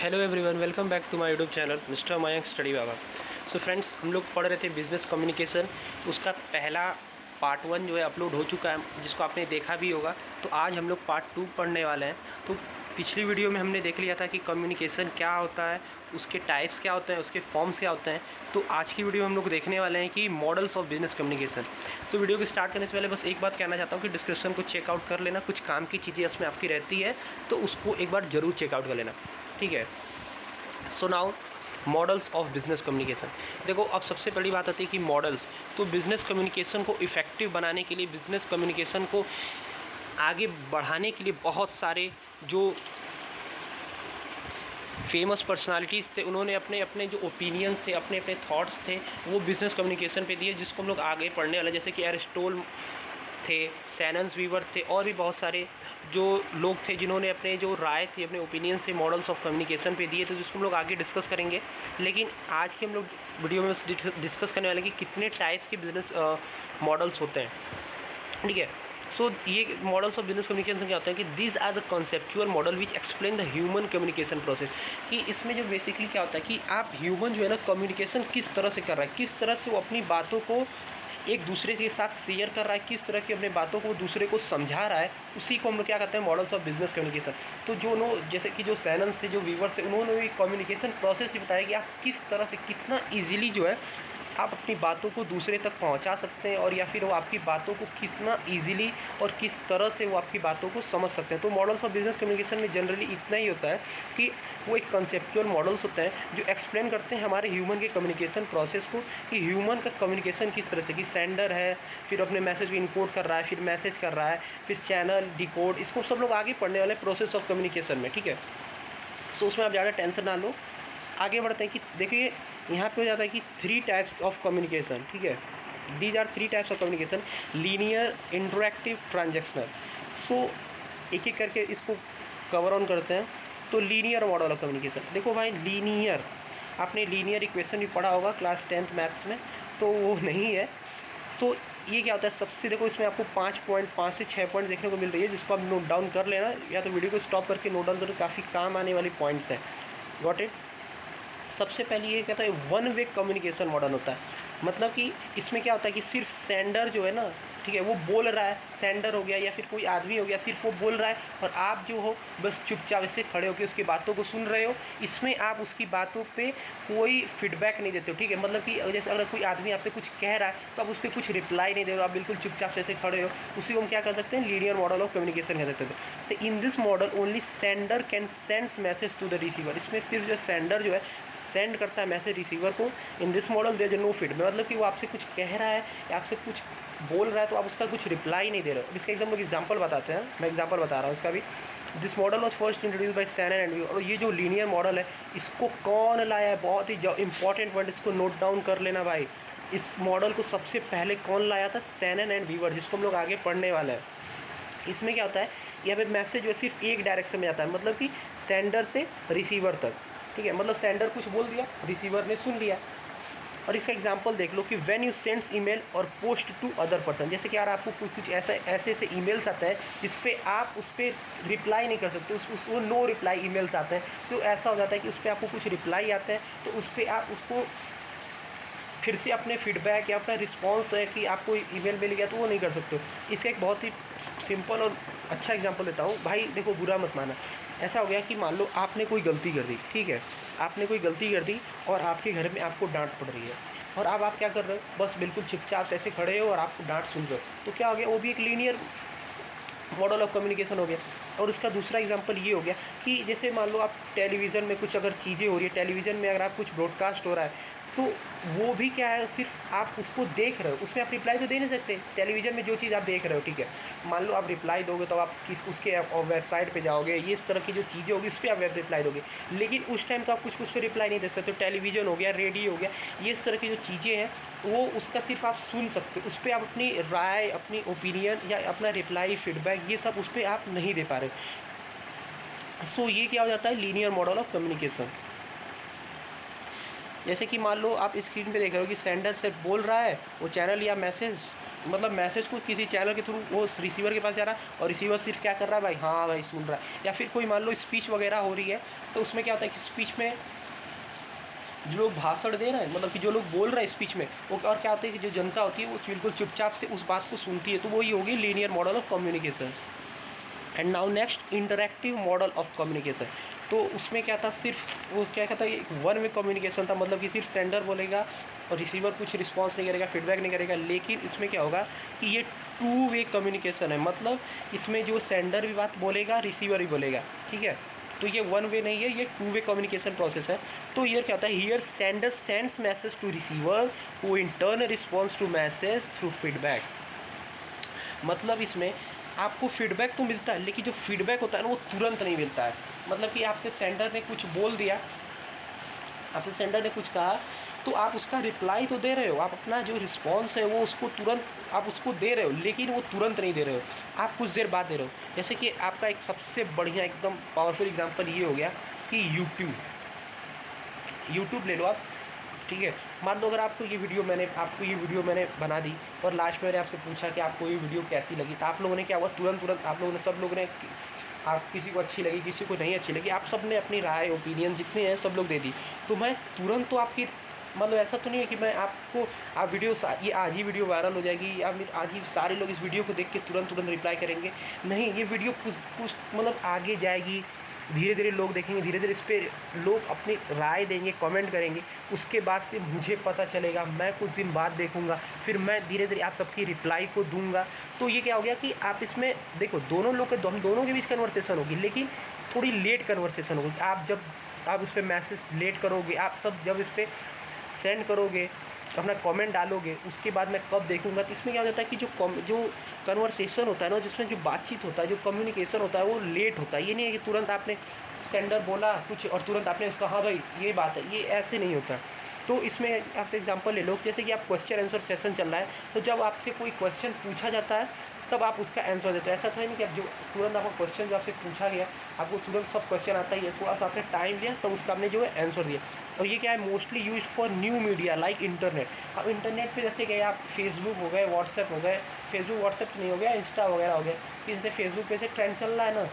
Hello everyone, welcome back to my YouTube channel mister Mayank study Baba. So friends, हम लोग पढ़ रहे थे बिजनेस कम्युनिकेशन। तो उसका पहला पार्ट 1 जो है अपलोड हो चुका है, जिसको आपने देखा भी होगा। तो आज हम लोग पार्ट 2 पढ़ने वाले हैं। तो पिछली वीडियो में हमने देख लिया था कि कम्युनिकेशन क्या होता है, उसके टाइप्स क्या होते हैं, उसके फॉर्म्स क्या होते हैं। तो आज की वीडियो में हम लोग देखने वाले हैं कि मॉडल्स ऑफ बिजनेस कम्युनिकेशन। तो वीडियो को स्टार्ट करने से पहले बस एक बात कहना चाहता हूँ कि डिस्क्रिप्शन को चेकआउट कर लेना। कुछ काम की चीज़ें इसमें आपकी रहती है, तो उसको एक बार ज़रूर चेकआउट कर लेना, ठीक है। So now models of business communication. देखो, अब सबसे बड़ी बात होती है कि मॉडल्स। तो बिजनेस कम्युनिकेशन को इफ़ेक्टिव बनाने के लिए, बिजनेस कम्युनिकेशन को आगे बढ़ाने के लिए बहुत सारे जो फेमस पर्सनालिटीज़ थे, उन्होंने अपने अपने जो ओपिनियंस थे, अपने अपने थॉट्स थे, वो बिज़नेस कम्युनिकेशन पे दिए, जिसको हम लोग आगे पढ़ने वाले, जैसे कि एरिस्टोटल थे, सैनन्स वीवर थे, और भी बहुत सारे जो लोग थे जिन्होंने अपने जो राय थी, अपने ओपिनियन से मॉडल्स ऑफ कम्युनिकेशन पे दिए थे, जिसको हम लोग आगे डिस्कस करेंगे। लेकिन आज की हम लोग वीडियो में डिस्कस करने वाले कि कितने टाइप्स के बिजनेस मॉडल्स होते हैं, ठीक है। सो ये मॉडल्स ऑफ बिजनेस कम्युनिकेशन क्या होते हैं कि this are the conceptual model which explain the human communication process. कि इसमें जो बेसिकली क्या होता है कि आप ह्यूमन जो है ना, कम्युनिकेशन किस तरह से कर रहा है, किस तरह से वो अपनी बातों को एक दूसरे के साथ शेयर कर रहा है, किस तरह की अपने बातों को दूसरे को समझा रहा है, उसी को हम लोग क्या कहते हैं, मॉडल्स ऑफ बिजनेस कम्युनिकेशन। तो जो नो जैसे कि जो सैनन्स से, जो वीवर से, उन्होंने भी कम्युनिकेशन प्रोसेस ही बताया कि आप किस तरह से, कितना ईजिली जो है आप अपनी बातों को दूसरे तक पहुंचा सकते हैं, और या फिर वो आपकी बातों को कितना इजीली और किस तरह से वो आपकी बातों को समझ सकते हैं। तो मॉडल्स ऑफ बिजनेस कम्युनिकेशन में जनरली इतना ही होता है कि वो एक कंसेप्चुअल मॉडल्स होते हैं जो एक्सप्लेन करते हैं हमारे ह्यूमन के कम्युनिकेशन प्रोसेस को, कि ह्यूमन का कम्युनिकेशन किस तरह से, कि सेंडर है, फिर अपने मैसेज को इनकोड कर रहा है, फिर मैसेज कर रहा है, फिर चैनल डिकोड, इसको सब लोग आगे पढ़ने वाले प्रोसेस ऑफ कम्युनिकेशन में, ठीक है। सो उसमें आप ज़्यादा टेंशन ना लो, आगे बढ़ते हैं। कि देखिए, यहाँ पे हो जाता है कि 3 टाइप्स ऑफ कम्युनिकेशन, ठीक है। These are 3 types of communication: linear, interactive, transactional. So एक एक करके इसको कवर ऑन करते हैं। तो लीनियर मॉडल ऑफ कम्युनिकेशन, देखो भाई, लीनियर, आपने लीनियर इक्वेशन भी पढ़ा होगा क्लास 10th मैथ्स में, तो वो नहीं है। सो ये क्या होता है, सबसे देखो, इसमें आपको 5 से 6 पॉइंट देखने को मिल रही है, जिसको आप नोट डाउन कर लेना, या तो वीडियो को स्टॉप करके नोट डाउन करो, काफ़ी काम आने वाली पॉइंट्स हैं। Got it. सबसे पहले ये कहता है वन वे कम्युनिकेशन मॉडल होता है। मतलब कि इसमें क्या होता है कि सिर्फ सेंडर जो है ना, ठीक है, वो बोल रहा है, सेंडर हो गया या फिर कोई आदमी हो गया, सिर्फ वो बोल रहा है, और आप जो हो बस चुपचाप ऐसे खड़े होकर उसकी बातों को सुन रहे हो। इसमें आप उसकी बातों पे कोई फीडबैक नहीं देते हो, ठीक है। मतलब कि जैसे अगर कोई आदमी आपसे कुछ कह रहा है तो आप उस पर कुछ रिप्लाई नहीं दे रहे हो, आप बिल्कुल चुपचाप से ऐसे खड़े हो। उसी को हम क्या कर सकते हैं, लीनियर मॉडल ऑफ कम्युनिकेशन कह सकते हैं। तो in this model only sender can sends message to the receiver. इसमें सिर्फ जो सेंडर जो है सेंड करता है मैसेज रिसीवर को। In this model there is no feedback, मतलब कि वो आपसे कुछ कह रहा है या आपसे कुछ बोल रहा है, तो आप उसका कुछ रिप्लाई नहीं दे रहे हो। अब इसका एग्जाम्पल बताते हैं, मैं एग्जाम्पल बता रहा हूँ इसका भी। This model was first introduce by Shannon and Weaver. और ये जो लीनियर मॉडल है, इसको कौन लाया है, बहुत ही इंपॉर्टेंट वर्ड, इसको नोट डाउन कर लेना भाई। इस मॉडल को सबसे पहले कौन लाया था, सैनन एंड वीवर, जिसको हम लोग आगे पढ़ने वाले हैं। इसमें क्या होता है, यहाँ पे मैसेज जो सिर्फ एक डायरेक्शन में जाता है, मतलब कि सेंडर से रिसीवर तक, ठीक है। मतलब सेंडर कुछ बोल दिया, रिसीवर ने सुन लिया। और इसका एग्जांपल देख लो कि व्हेन यू सेंड्स ईमेल और पोस्ट टू अदर पर्सन, जैसे कि यार आपको कुछ ऐसे ईमेल्स आते हैं जिस पे आप उस पर रिप्लाई नहीं कर सकते, वो नो रिप्लाई ईमेल्स आते हैं। तो ऐसा हो जाता है कि उस पर आपको कुछ रिप्लाई आते हैं, तो उस पर आप उसको फिर से अपने फीडबैक या अपना रिस्पॉन्स है कि आपको ईमेल मिल गया, तो वो नहीं कर सकते। इसका एक बहुत ही सिंपल और अच्छा एग्जांपल देता हूँ भाई। देखो, बुरा मत माना। ऐसा हो गया कि मान लो आपने कोई गलती कर दी, ठीक है, आपने कोई गलती कर दी और आपके घर में आपको डांट पड़ रही है, और अब आप क्या कर रहे हो, बस बिल्कुल चुपचाप ऐसे खड़े हो और आपको डांट सुन रहे हो। तो क्या हो गया, वो भी एक लीनियर मॉडल ऑफ कम्युनिकेशन हो गया। और उसका दूसरा एग्जांपल ये हो गया कि जैसे मान लो आप टेलीविज़न में कुछ अगर चीज़ें हो रही है, टेलीविज़न में अगर आप कुछ ब्रॉडकास्ट हो रहा है, तो वो भी क्या है, सिर्फ आप उसको देख रहे हो, उसमें आप रिप्लाई तो दे नहीं सकते। टेलीविज़न में जो चीज़ आप देख रहे हो, ठीक है, मान लो आप रिप्लाई दोगे तो आप उसके वेबसाइट पे जाओगे, ये इस तरह की जो चीज़ें होगी उस पर आप रिप्लाई दोगे। लेकिन उस टाइम तो आप कुछ उस पर रिप्लाई नहीं दे सकते। तो टेलीविज़न हो गया, रेडियो हो गया, ये इस तरह की जो चीज़ें हैं, वो उसका सिर्फ आप सुन सकते हो, उस पर आप अपनी राय, अपनी ओपिनियन या अपना रिप्लाई, फीडबैक, ये सब उस पर आप नहीं दे पा रहे। सो ये क्या हो जाता है, लीनियर मॉडल ऑफ कम्युनिकेशन। जैसे कि मान लो आप स्क्रीन पे देख रहे हो कि सेंडर से बोल रहा है, वो चैनल या मैसेज मतलब मैसेज को किसी चैनल के थ्रू वो रिसीवर के पास जा रहा है और रिसीवर सिर्फ क्या कर रहा है भाई, हाँ भाई सुन रहा है। या फिर कोई मान लो स्पीच वगैरह हो रही है, तो उसमें क्या होता है कि स्पीच में जो लोग भाषण दे रहे हैं, मतलब कि जो लोग बोल रहे हैं स्पीच में, वो और क्या होता है कि जो जनता होती है वो बिल्कुल चुपचाप से उस बात को सुनती है, तो वही होगी linear model of communication. And now next, interactive model of communication. तो उसमें क्या था, सिर्फ वो क्या कहता है, वन वे कम्युनिकेशन था, मतलब कि सिर्फ सेंडर बोलेगा और रिसीवर कुछ रिस्पॉन्स नहीं करेगा, फीडबैक नहीं करेगा। लेकिन इसमें क्या होगा कि ये टू वे कम्युनिकेशन है, मतलब इसमें जो सेंडर भी बात बोलेगा, रिसीवर भी बोलेगा, ठीक है। तो ये वन वे नहीं है, ये टू वे कम्युनिकेशन प्रोसेस है। तो हियर क्या होता है, here sender sends message to receiver who in turn response to message through feedback. मतलब इसमें आपको फीडबैक तो मिलता है, लेकिन जो फीडबैक होता है ना वो तुरंत नहीं मिलता है। मतलब कि आपके सेंडर ने कुछ बोल दिया, आपसे सेंडर ने कुछ कहा, तो आप उसका रिप्लाई तो दे रहे हो, आप अपना जो रिस्पॉन्स है वो उसको तुरंत आप उसको दे रहे हो, लेकिन वो तुरंत नहीं दे रहे हो, आप कुछ देर बाद दे रहे हो। जैसे कि आपका एक सबसे बढ़िया एकदम पावरफुल एग्जांपल ये हो गया कि यूट्यूब ले लो आप, ठीक है। मान लो अगर आपको ये वीडियो मैंने बना दी और लास्ट में मैंने आपसे पूछा कि आपको ये वीडियो कैसी लगी, तो आप लोगों ने क्या हुआ, तुरंत आप लोगों ने, सब लोगों ने, आप किसी को अच्छी लगी, किसी को नहीं अच्छी लगी, आप सब ने अपनी राय, ओपिनियन जितने हैं सब लोग दे दी। तो मैं तुरंत तो आपकी, मतलब ऐसा तो नहीं है कि मैं आपको, आप वीडियो ये आज ही वीडियो वायरल हो जाएगी या फिर आज ही सारे लोग इस वीडियो को देख के तुरंत रिप्लाई करेंगे, नहीं। ये वीडियो कुछ मतलब आगे जाएगी, धीरे धीरे लोग देखेंगे, धीरे धीरे इस पर लोग अपनी राय देंगे, कमेंट करेंगे, उसके बाद से मुझे पता चलेगा, मैं कुछ दिन बाद देखूंगा, फिर मैं धीरे धीरे आप सबकी रिप्लाई को दूंगा। तो ये क्या हो गया कि आप इसमें देखो, हम दोनों के बीच कन्वर्सेशन होगी, लेकिन थोड़ी लेट कन्वर्सेशन होगी। आप इस पर मैसेज लेट करोगे, आप सब जब इस पर सेंड करोगे, अपना कमेंट डालोगे, उसके बाद मैं कब देखूंगा। तो इसमें क्या हो जाता है कि जो कन्वर्सेशन होता है ना, जिसमें जो बातचीत होता है, जो कम्युनिकेशन होता है, वो लेट होता है। ये नहीं है कि तुरंत आपने सेंडर बोला कुछ और तुरंत आपने उसका हाँ भाई ये बात है, ये ऐसे नहीं होता। तो इसमें आप एग्जांपल ले लो, जैसे कि आप क्वेश्चन आंसर सेशन चल रहा है, तो जब आपसे कोई क्वेश्चन पूछा जाता है तब आप उसका आंसर देते हो। ऐसा तो है नहीं कि आप जो तुरंत आपका क्वेश्चन जो आपसे पूछा गया, आपको तुरंत सब क्वेश्चन आता ही है, थोड़ा सा आपने टाइम लिया तो उसका आपने जो है आंसर दिया। और ये क्या है, mostly used for new media like internet. अब इंटरनेट पे जैसे गए आप, फेसबुक हो गए, व्हाट्सएप हो गए, फेसबुक व्हाट्सएप नहीं हो गया, इंस्टा वगैरह हो गया, जैसे फेसबुक पे से ट्रेंड चल रहा है ना,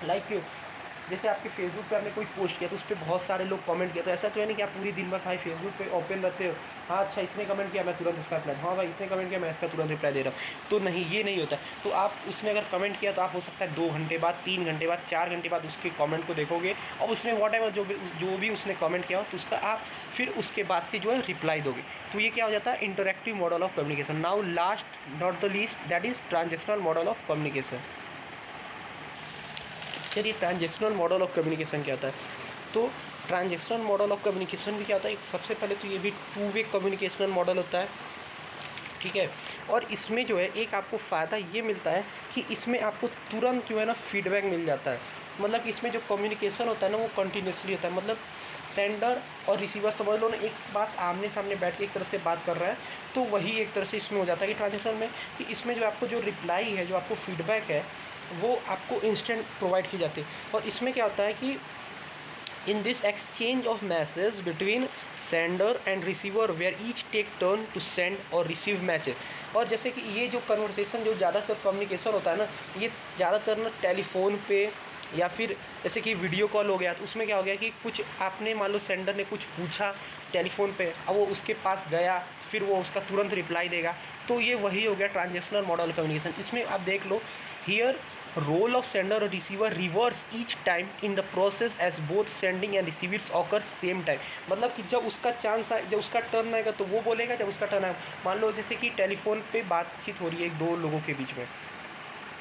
लाइक क्यों, जैसे आपके फेसबुक पे आपने कोई पोस्ट किया तो उस पर बहुत सारे लोग कमेंट किया, तो ऐसा तो है नहीं कि आप पूरी दिन भर भाई फेसबुक पे ओपन रहते हो, हाँ अच्छा इसने कमेंट किया मैं तुरंत इसका रिप्लाई, हाँ भाई इसने कमेंट किया मैं इसका तुरंत रिप्लाई दे रहा हूँ। तो नहीं, ये नहीं होता। तो आप उसने अगर कमेंट किया तो आप हो सकता है 2 घंटे बाद, 3 घंटे बाद, 4 घंटे बाद उसके कमेंट को देखोगे और उसने व्हाटएवर जो भी उसने कमेंट किया हो तो उसका आप फिर उसके बाद से जो है रिप्लाई दोगे। तो ये क्या हो जाता है, interactive model of communication. Now last not the least, that is transactional model of communication. चलिए ट्रांजेक्शनल मॉडल ऑफ कम्युनिकेशन क्या होता है। तो ट्रांजेक्शनल मॉडल ऑफ कम्युनिकेशन भी क्या होता है, सबसे पहले तो ये भी टू वे कम्युनिकेशनल मॉडल होता है, ठीक है। और इसमें जो है एक आपको फ़ायदा ये मिलता है कि इसमें आपको तुरंत जो है ना फीडबैक मिल जाता है। मतलब कि इसमें जो कम्युनिकेशन होता है ना वो कंटिन्यूसली होता है, मतलब सेंडर और रिसीवर समझ लो ना एक बात आमने सामने बैठ के एक तरह से बात कर रहा है, तो वही एक तरह से इसमें हो जाता है कि ट्रांजेक्शन में, कि इसमें जो आपको जो रिप्लाई है, जो आपको फीडबैक है, वो आपको इंस्टेंट प्रोवाइड की जाती है। और इसमें क्या होता है कि in this exchange of message between sender and receiver where each take turn to send और रिसीव मैसेज। और जैसे कि ये जो कन्वर्सेशन, जो ज़्यादातर कम्युनिकेशन होता है ना, ये ज़्यादातर ना टेलीफोन पे या फिर जैसे कि वीडियो कॉल हो गया, तो उसमें क्या हो गया कि कुछ आपने मान लो सेंडर ने कुछ पूछा टेलीफोन पे, अब वो उसके पास गया, फिर वो उसका तुरंत रिप्लाई देगा। तो ये वही हो गया ट्रांजेक्शनल मॉडल कम्युनिकेशन। इसमें आप देख लो, हियर रोल ऑफ सेंडर और receiver reverse each time in the process as both sending and receiving occur same time. मतलब कि जब उसका चांस आए, जब उसका टर्न आएगा तो वो बोलेगा, जब उसका टर्न आएगा, मान लो जैसे कि टेलीफोन पे बातचीत हो रही है 2 लोगों के बीच में,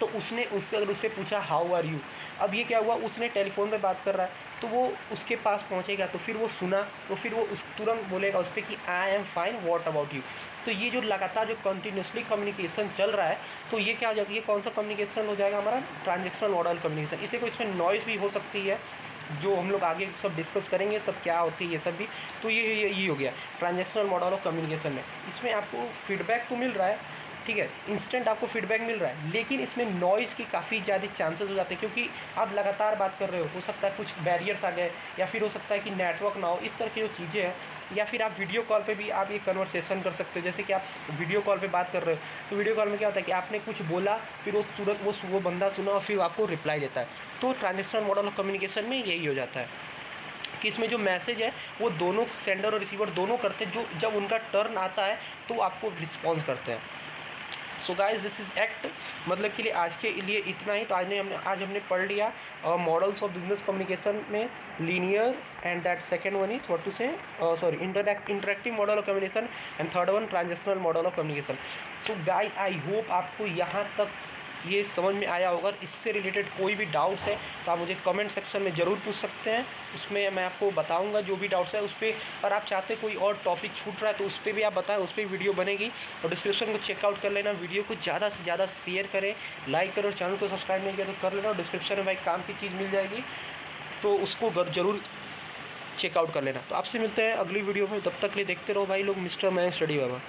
तो अगर उससे पूछा हाउ आर यू, अब ये क्या हुआ, उसने टेलीफोन पे बात कर रहा है तो वो उसके पास पहुंचेगा, तो फिर वो सुना, तो फिर वो तुरंत बोलेगा उस पर कि I am fine what about you. तो ये जो लगातार जो कंटिन्यूसली कम्युनिकेशन चल रहा है, तो ये क्या हो जाता है, ये कौन सा कम्युनिकेशन हो जाएगा हमारा, ट्रांजेक्शनल मॉडल कम्युनिकेशन। इसलिए कोई इसमें नॉइज़ भी हो सकती है, जो हम लोग आगे सब डिस्कस करेंगे, सब क्या होती है ये सब भी। तो ये हो गया ट्रांजेक्शनल मॉडल ऑफ कम्युनिकेशन में। इसमें आपको फीडबैक तो मिल रहा है, ठीक है, इंस्टेंट आपको फीडबैक मिल रहा है, लेकिन इसमें नॉइज़ की काफ़ी ज़्यादा चांसेस हो जाते हैं, क्योंकि आप लगातार बात कर रहे हो सकता है कुछ बैरियर्स आ गए, या फिर हो सकता है कि नेटवर्क ना हो, इस तरह की जो चीज़ें हैं। या फिर आप वीडियो कॉल पे भी आप ये कन्वर्सेशन कर सकते हो, जैसे कि आप वीडियो कॉल पे बात कर रहे हो, तो वीडियो कॉल में क्या होता है कि आपने कुछ बोला, फिर वो तुरंत वो बंदा सुना और फिर आपको रिप्लाई देता है। तो ट्रांजेक्शनल मॉडल ऑफ कम्युनिकेशन में यही हो जाता है कि इसमें जो मैसेज है वो दोनों सेंडर और रिसीवर दोनों करते हैं, जो जब उनका टर्न आता है तो आपको रिस्पॉन्स करते हैं। So guys this is act, मतलब के लिए आज के लिए इतना ही। तो आज हमने पढ़ लिया मॉडल्स ऑफ बिजनेस कम्युनिकेशन में linear, and that second one is what to say interactive model of communication, and third one transactional model of communication. So guys I hope आपको यहाँ तक ये समझ में आया होगा। इससे रिलेटेड कोई भी डाउट्स है तो आप मुझे कमेंट सेक्शन में ज़रूर पूछ सकते हैं, उसमें मैं आपको बताऊंगा जो भी डाउट्स है उस पर। और आप चाहते कोई और टॉपिक छूट रहा है तो उस पर भी आप बताएं, उस पर वीडियो बनेगी। और डिस्क्रिप्शन को चेकआउट कर लेना, वीडियो को ज़्यादा से ज़्यादा शेयर करें, लाइक करें, और चैनल को सब्सक्राइब नहीं किया तो कर लेना। और डिस्क्रिप्शन में भाई काम की चीज़ मिल जाएगी, तो उसको ज़रूर चेकआउट कर लेना। तो आपसे मिलते हैं अगली वीडियो में, तब तक के लिए देखते रहो भाई लोग मिस्टर मयंक स्टडी बाबा।